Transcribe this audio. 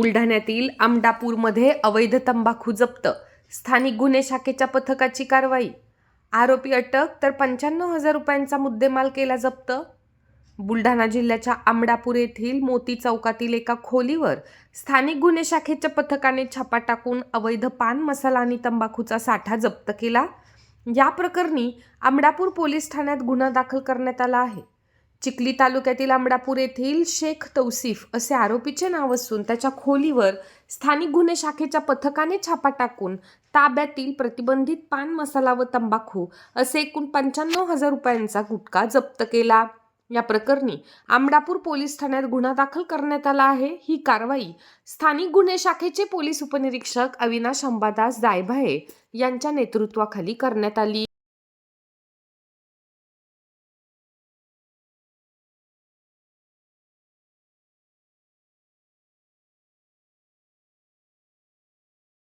बुलढाण्यातील आमडापूरमध्ये अवैध तंबाखू जप्त, स्थानिक गुन्हे शाखेच्या पथकाची कारवाई, आरोपी अटक तर 95,000 रुपयांचा मुद्देमाल केला जप्त. बुलढाणा जिल्ह्याच्या आमडापूर येथील मोती चौकातील एका खोलीवर स्थानिक गुन्हे शाखेच्या पथकाने छापा टाकून अवैध पान मसाला आणि तंबाखूचा साठा जप्त केला. या प्रकरणी आमडापूर पोलीस ठाण्यात गुन्हा दाखल करण्यात आला आहे. चिखली तालुक्यातील आमडापूर येथील शेख तौसिफ असे आरोपीचे नाव असून त्याच्या खोलीवर स्थानिक गुन्हे शाखेच्या पथकाने छापा टाकून ताब्यातील प्रतिबंधित पान मसाला व तंबाखू असे एकूण 95,000 रुपयांचा गुटखा जप्त केला. या प्रकरणी आमडापूर पोलीस ठाण्यात गुन्हा दाखल करण्यात आला आहे. ही कारवाई स्थानिक गुन्हे शाखेचे पोलीस उपनिरीक्षक अविनाश अंबादास दायभाये यांच्या नेतृत्वाखाली करण्यात आली.